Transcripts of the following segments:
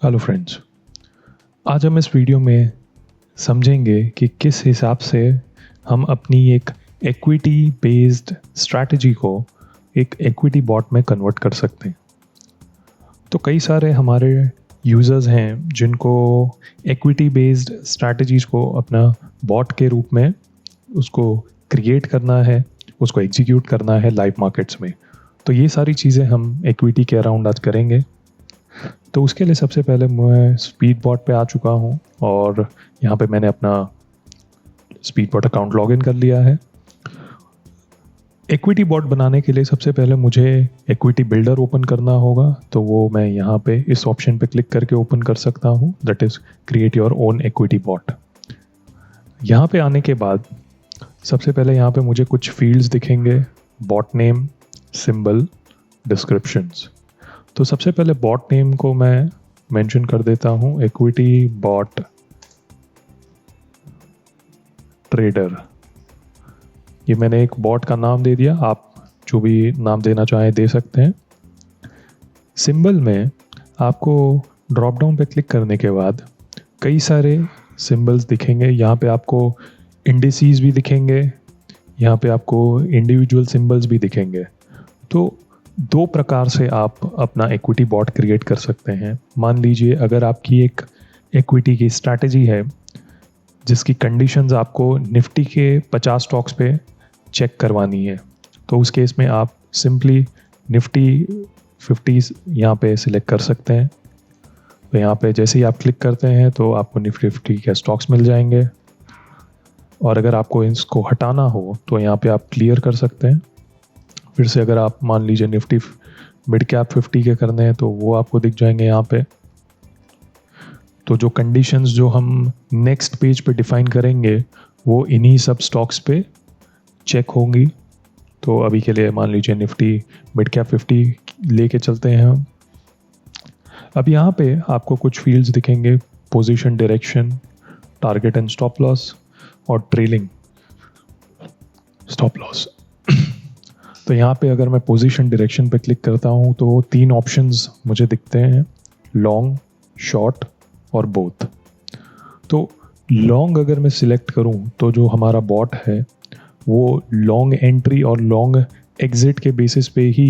Hello friends, आज हम इस वीडियो में समझेंगे कि किस हिसाब से हम अपनी एक इक्विटी बेस्ड स्ट्रैटेजी को एक इक्विटी बॉट में कन्वर्ट कर सकते हैं। तो कई सारे हमारे यूज़र्स हैं जिनको इक्विटी बेस्ड स्ट्रैटेजीज़ को अपना बॉट के रूप में उसको क्रिएट करना है, उसको एग्जीक्यूट करना है लाइव मार्केट्स में। तो ये सारी चीज़ें हम इक्विटी के अराउंड आज करेंगे। तो उसके लिए सबसे पहले मैं स्पीड बॉट पे आ चुका हूँ और यहाँ पे मैंने अपना स्पीड बॉट अकाउंट लॉगिन कर लिया है। इक्विटी बॉट बनाने के लिए सबसे पहले मुझे इक्विटी बिल्डर ओपन करना होगा, तो वो मैं यहाँ पे इस ऑप्शन पे क्लिक करके ओपन कर सकता हूँ, that is create your own equity bot. यहाँ पे आने के बाद सबसे पहले यहाँ पे मुझे कुछ फील्ड्स दिखेंगे, बॉट नेम, सिंबल, डिस्क्रिप्शंस। तो सबसे पहले बॉट नेम को मैं मेंशन कर देता हूँ इक्विटी बॉट ट्रेडर। ये मैंने एक बॉट का नाम दे दिया, आप जो भी नाम देना चाहें दे सकते हैं। सिंबल में आपको ड्रॉप डाउन पे क्लिक करने के बाद कई सारे सिंबल्स दिखेंगे। यहाँ पे आपको इंडिसेस भी दिखेंगे, यहाँ पे आपको इंडिविजुअल सिंबल्स भी दिखेंगे। तो दो प्रकार से आप अपना इक्विटी बॉट क्रिएट कर सकते हैं। मान लीजिए अगर आपकी एक इक्विटी की स्ट्रैटेजी है जिसकी कंडीशंस आपको निफ्टी के 50 स्टॉक्स पे चेक करवानी है, तो उस केस में आप सिंपली निफ्टी 50 यहाँ पे सिलेक्ट कर सकते हैं। तो यहाँ पे जैसे ही आप क्लिक करते हैं तो आपको निफ्टी 50 के स्टॉक्स मिल जाएंगे, और अगर आपको इसको हटाना हो तो यहाँ पे आप क्लियर कर सकते हैं। फिर से अगर आप मान लीजिए निफ्टी मिड कैप 50 के करने हैं तो वो आपको दिख जाएंगे यहाँ पे। तो जो कंडीशंस जो हम नेक्स्ट पेज पे डिफाइन करेंगे वो इन्हीं सब स्टॉक्स पे चेक होंगी। तो अभी के लिए मान लीजिए निफ्टी मिड कैप 50 लेके चलते हैं हम। अब यहाँ पे आपको कुछ फील्ड्स दिखेंगे, position direction, target and stop loss और ट्रेलिंग स्टॉप लॉस। तो यहाँ पे अगर मैं पोजीशन डायरेक्शन पे क्लिक करता हूँ तो 3 ऑप्शंस मुझे दिखते हैं, लॉन्ग, शॉर्ट और बोथ। तो लॉन्ग अगर मैं सिलेक्ट करूँ तो जो हमारा बॉट है वो लॉन्ग एंट्री और लॉन्ग एग्जिट के बेसिस पे ही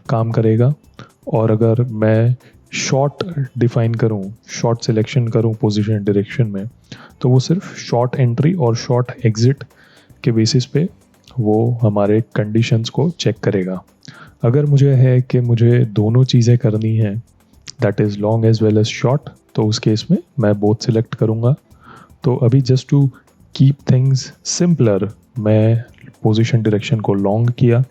काम करेगा। और अगर मैं शॉर्ट डिफाइन करूँ, शॉर्ट सिलेक्शन करूँ पोजीशन डायरेक्शन में, तो वो सिर्फ शॉर्ट एंट्री और शॉर्ट एग्जिट के बेसिस पे वो हमारे कंडीशंस को चेक करेगा। अगर मुझे है कि मुझे दोनों चीज़ें करनी है, that is long as well as short, तो उस केस में मैं बोथ सिलेक्ट करूँगा। तो अभी just to keep things simpler मैं पोजीशन डायरेक्शन को लॉन्ग किया।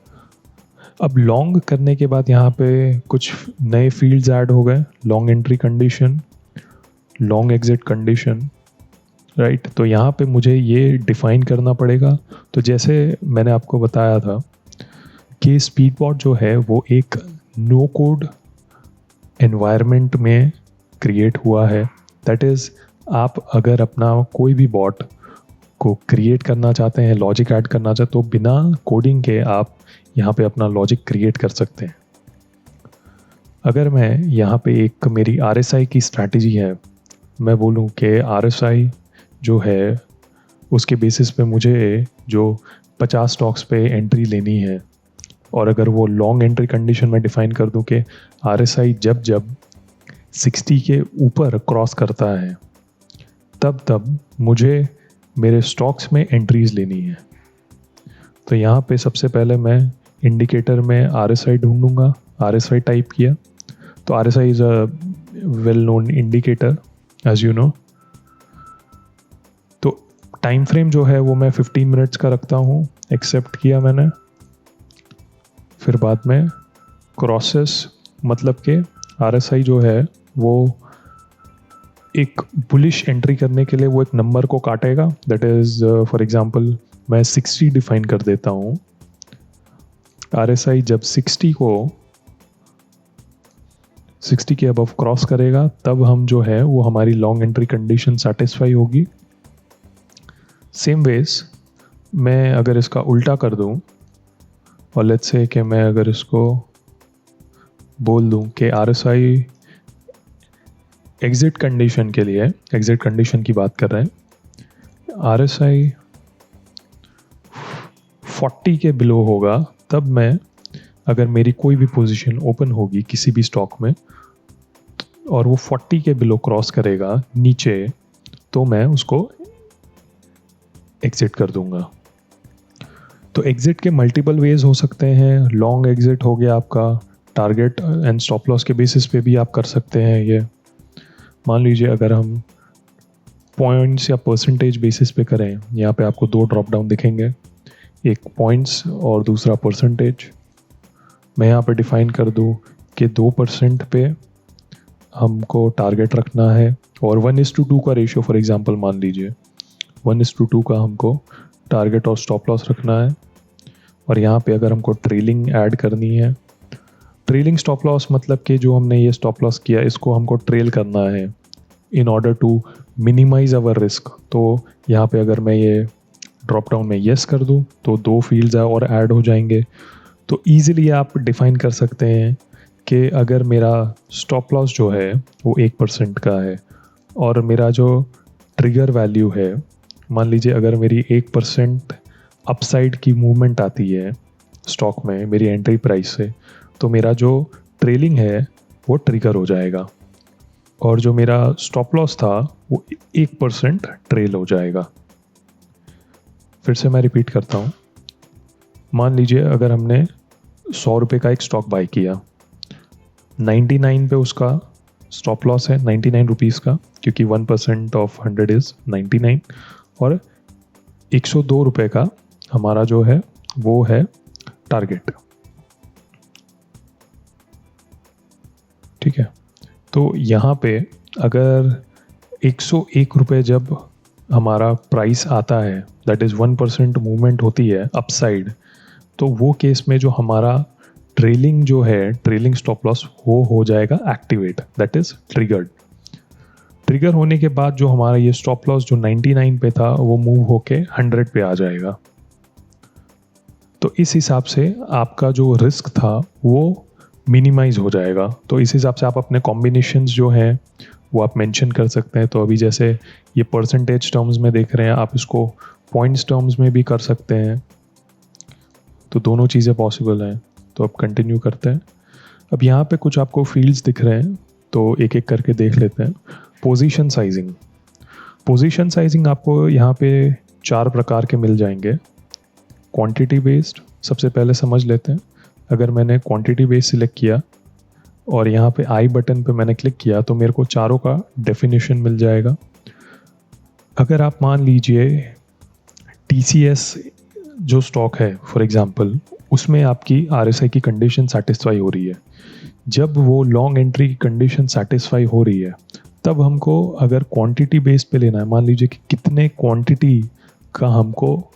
अब लॉन्ग करने के बाद यहाँ पे कुछ नए फील्ड्स ऐड हो गए, long entry condition, long exit condition, right. तो यहाँ पे मुझे ये डिफ़ाइन करना पड़ेगा। तो जैसे मैंने आपको बताया था कि स्पीड बॉट जो है वो एक नो कोड एनवायरनमेंट में क्रिएट हुआ है। दैट इज़ आप अगर अपना कोई भी बॉट को क्रिएट करना चाहते हैं, लॉजिक ऐड करना चाहते, तो बिना कोडिंग के आप यहाँ पे अपना लॉजिक क्रिएट कर सकते हैं। अगर मैं यहाँ पे एक मेरी RSI की स्ट्रैटेजी है, मैं बोलूँ कि RSI जो है उसके बेसिस पे मुझे जो 50 स्टॉक्स पे एंट्री लेनी है, और अगर वो लॉन्ग एंट्री कंडीशन में डिफाइन कर दूं कि RSI जब जब 60 के ऊपर क्रॉस करता है तब तब मुझे मेरे स्टॉक्स में एंट्रीज लेनी है। तो यहाँ पे सबसे पहले मैं इंडिकेटर में RSI ढूंढूंगा, RSI टाइप किया तो RSI is a well known indicator as you know. तो टाइम फ्रेम जो है वो मैं 15 मिनट्स का रखता हूँ, एक्सेप्ट किया मैंने। फिर बाद में क्रॉसेस, मतलब कि RSI जो है वो एक बुलिश एंट्री करने के लिए वो एक नंबर को काटेगा, दैट इज़ फॉर एग्जांपल मैं 60 डिफाइन कर देता हूँ। RSI जब 60 के अबव क्रॉस करेगा तब हम जो है वो हमारी लॉन्ग एंट्री कंडीशन सेटिस्फाई होगी। सेम वेज मैं अगर इसका उल्टा कर दूं और लेट्स से कि मैं अगर इसको बोल दूं कि RSI एग्जिट कंडीशन के लिए, एग्जिट कंडीशन की बात कर रहे हैं, RSI 40 के बिलो होगा तब मैं, अगर मेरी कोई भी पोजीशन ओपन होगी किसी भी स्टॉक में और वो 40 के बिलो क्रॉस करेगा नीचे, तो मैं उसको एग्जिट कर दूंगा। तो एग्जिट के मल्टीपल वेज हो सकते हैं। लॉन्ग एग्जिट हो गया आपका, टारगेट एंड स्टॉप लॉस के बेसिस पे भी आप कर सकते हैं ये। मान लीजिए अगर हम पॉइंट्स या परसेंटेज बेसिस पे करें, यहाँ पे आपको दो ड्रॉप डाउन दिखेंगे, एक पॉइंट्स और दूसरा परसेंटेज। मैं यहाँ पे डिफाइन कर दूँ कि 2% पे हमको टारगेट रखना है और 1:2 का रेशियो फॉर एग्जांपल मान लीजिए 1:2 का हमको टारगेट और स्टॉप लॉस रखना है। और यहाँ पे अगर हमको ट्रेलिंग ऐड करनी है, ट्रेलिंग स्टॉप लॉस मतलब कि जो हमने ये स्टॉप लॉस किया इसको हमको ट्रेल करना है in order to minimise our risk. तो यहाँ पे अगर मैं ये ड्रॉप डाउन में येस कर दूँ तो 2 फील्ड्स और ऐड हो जाएंगे। तो ईजिली आप डिफाइन कर सकते हैं कि अगर मेरा स्टॉप लॉस जो है वो 1% का है और मेरा जो ट्रिगर वैल्यू है, मान लीजिए अगर मेरी 1% अपसाइड की मूवमेंट आती है स्टॉक में मेरी एंट्री प्राइस से, तो मेरा जो ट्रेलिंग है वो ट्रिगर हो जाएगा और जो मेरा स्टॉप लॉस था वो 1% ट्रेल हो जाएगा। फिर से मैं रिपीट करता हूँ। मान लीजिए अगर हमने 100 रुपये का एक स्टॉक बाय किया, 99 पे उसका स्टॉप लॉस है, 99 रुपीज़ का, क्योंकि 1% ऑफ 100 इज़ 99, और 102 रुपये का हमारा जो है वो है टारगेट। ठीक है, तो यहाँ पे अगर 101 रुपये जब हमारा प्राइस आता है, दैट इज़ 1% मूवमेंट होती है अपसाइड, तो वो केस में जो हमारा ट्रेलिंग जो है, ट्रेलिंग स्टॉप लॉस वो हो जाएगा activate, that is triggered. Trigger होने के बाद जो हमारा ये स्टॉप लॉस जो 99 पे था वो मूव होके 100 पे आ जाएगा। तो इस हिसाब से आपका जो रिस्क था वो मिनिमाइज हो जाएगा। तो इस हिसाब से आप अपने कॉम्बिनेशंस जो हैं वो आप मेंशन कर सकते हैं। तो अभी जैसे ये परसेंटेज टर्म्स में देख रहे हैं, आप इसको पॉइंट्स टर्म्स में भी कर सकते हैं। तो दोनों चीज़ें पॉसिबल हैं। तो अब कंटिन्यू करते हैं। अब यहाँ पे कुछ आपको फील्ड्स दिख रहे हैं, तो एक एक करके देख लेते हैं। पोजीशन साइजिंग, पोजीशन साइजिंग आपको यहाँ पे 4 प्रकार के मिल जाएंगे। क्वांटिटी बेस्ड सबसे पहले समझ लेते हैं। अगर मैंने क्वांटिटी बेस्ड सिलेक्ट किया और यहाँ पे आई बटन पे मैंने क्लिक किया तो मेरे को चारों का डेफिनेशन मिल जाएगा। अगर आप मान लीजिए TCS जो स्टॉक है फॉर एग्जांपल, उसमें आपकी RSI की कंडीशन सेटिस्फाई हो रही है, जब वो लॉन्ग एंट्री की कंडीशन सेटिस्फाई हो रही है तब हमको अगर क्वांटिटी बेस्ड पे लेना है, मान लीजिए कि कितने क्वांटिटी का हमको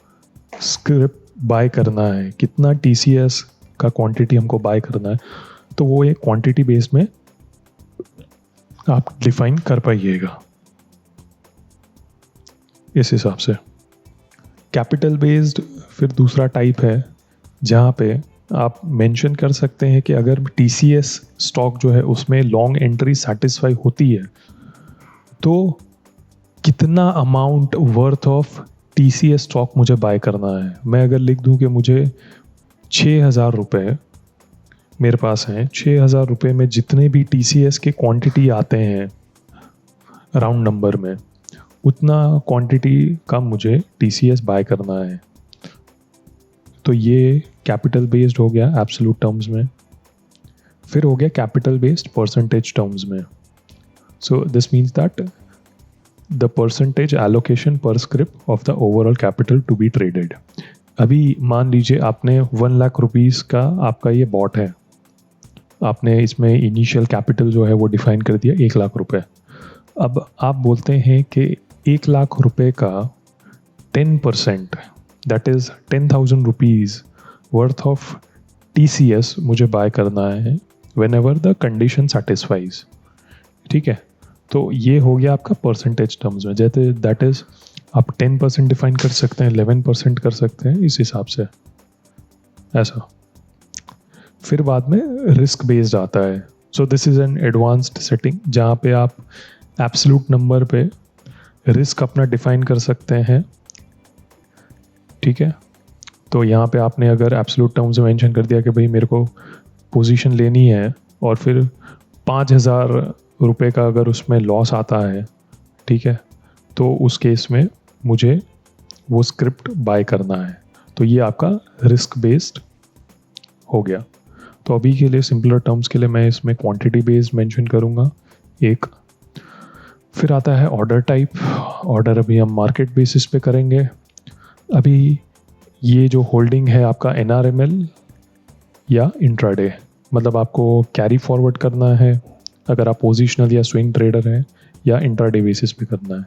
स्क्रिप्ट बाय करना है, कितना TCS का क्वांटिटी हमको बाय करना है, तो वो एक क्वांटिटी बेस में आप डिफाइन कर पाइएगा इस हिसाब से। कैपिटल बेस्ड फिर दूसरा टाइप है जहाँ पे आप मेंशन कर सकते हैं कि अगर TCS स्टॉक जो है उसमें लॉन्ग एंट्री सेटिस्फाई होती है तो कितना amount worth of TCS stock मुझे बाय करना है। मैं अगर लिख दूं कि मुझे 6,000 रुपये मेरे पास हैं, 6,000 रुपये में जितने भी TCS के क्वांटिटी आते हैं राउंड नंबर में, उतना क्वांटिटी का मुझे TCS बाय करना है। तो ये कैपिटल बेस्ड हो गया एब्सोल्यूट टर्म्स में। फिर हो गया कैपिटल बेस्ड परसेंटेज टर्म्स में। So this means that the percentage allocation per script of the overall capital to be traded. अभी मान लीजिए आपने 1 लाख रुपीज़ का आपका ये बॉट है, आपने इसमें इनिशियल कैपिटल जो है वो डिफाइन कर दिया 1 लाख रुपए। अब आप बोलते हैं कि 1 लाख रुपए का 10% that is 10,000 rupees worth of TCS मुझे बाय करना है when ever the condition satisfies. ठीक है, तो ये हो गया आपका परसेंटेज टर्म्स में। जैसे दैट इज़ आप 10% डिफाइन कर सकते हैं, 11% कर सकते हैं, इस हिसाब से ऐसा। फिर बाद में रिस्क बेस्ड आता है। So this is an advanced setting जहाँ पे आप एब्सोल्यूट नंबर पे रिस्क अपना डिफाइन कर सकते हैं, ठीक है। तो यहाँ पे आपने अगर एब्सोल्यूट टर्म्स में मेंशन कर दिया कि भाई मेरे को पोजीशन लेनी है और फिर 5,000 रुपये का अगर उसमें लॉस आता है, ठीक है, तो उस केस में मुझे वो स्क्रिप्ट बाय करना है। तो ये आपका रिस्क बेस्ड हो गया। तो अभी के लिए सिंपलर टर्म्स के लिए मैं इसमें क्वांटिटी बेस्ड मेंशन करूँगा एक। फिर आता है ऑर्डर टाइप। ऑर्डर अभी हम मार्केट बेसिस पे करेंगे। अभी ये जो होल्डिंग है आपका NRML या इंट्राडे, मतलब आपको कैरी फॉरवर्ड करना है अगर आप पोजिशनल या स्विंग ट्रेडर हैं, या इंट्राडे बेसिस पे करना है।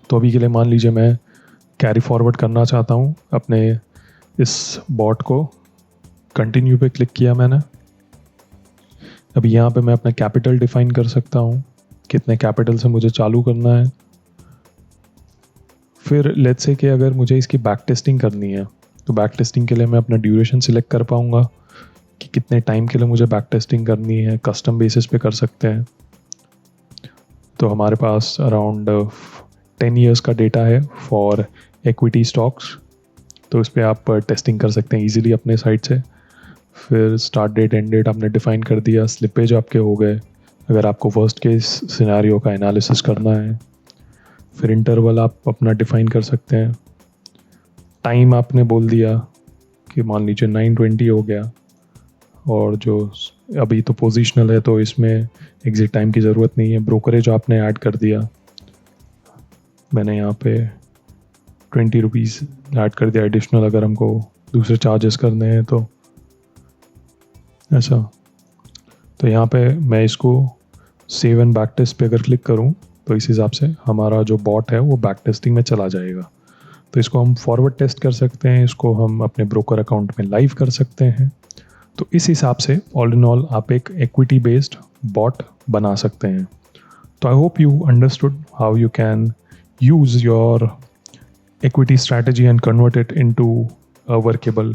तो अभी के लिए मान लीजिए मैं कैरी फॉरवर्ड करना चाहता हूँ अपने इस बॉट को। कंटिन्यू पे क्लिक किया मैंने। अभी यहाँ पे मैं अपना कैपिटल डिफाइन कर सकता हूँ, कितने कैपिटल से मुझे चालू करना है। फिर लेट्स से कि अगर मुझे इसकी बैक टेस्टिंग करनी है, तो बैक टेस्टिंग के लिए मैं अपना ड्यूरेशन सिलेक्ट कर पाऊँगा कि कितने टाइम के लिए मुझे बैक टेस्टिंग करनी है। कस्टम बेसिस पे कर सकते हैं। तो हमारे पास अराउंड 10 ईयर्स का डेटा है फॉर इक्विटी स्टॉक्स, तो इस पर आप टेस्टिंग कर सकते हैं ईजिली अपने साइड से। फिर स्टार्ट डेट एंड डेट आपने डिफाइन कर दिया। स्लिपेज आपके हो गए अगर आपको वर्स्ट केस सिनेरियो का एनालिसिस करना है। फिर इंटरवल आप अपना डिफाइन कर सकते हैं। टाइम आपने बोल दिया कि मान लीजिए 9:20 हो गया, और जो अभी तो पोजिशनल है तो इसमें एग्जिट टाइम की ज़रूरत नहीं है। ब्रोकरेज आपने ऐड कर दिया, मैंने यहाँ पे 20 रुपीज़ ऐड कर दिया एडिशनल, अगर हमको दूसरे चार्जेस करने हैं तो ऐसा। तो यहाँ पे मैं इसको सेव एंड बैक टेस्ट पे अगर क्लिक करूँ तो इस हिसाब से हमारा जो बॉट है वो बैक टेस्टिंग में चला जाएगा। तो इसको हम फॉरवर्ड टेस्ट कर सकते हैं, इसको हम अपने ब्रोकर अकाउंट में लाइव कर सकते हैं। तो इस हिसाब से ऑल इन ऑल आप एक इक्विटी बेस्ड बॉट बना सकते हैं। तो I hope you understood how you can use your equity strategy and convert it into a workable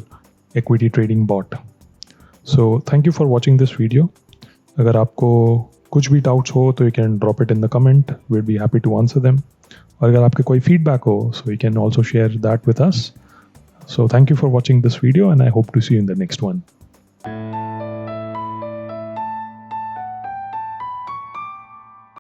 equity trading bot. So thank you for watching this video. अगर आपको कुछ भी डाउट्स हो तो you can drop it in the comment. We'll be happy to answer them. और अगर आपके कोई feedback हो, so you can also share that with us. So thank you for watching this video and I hope to see you in the next one.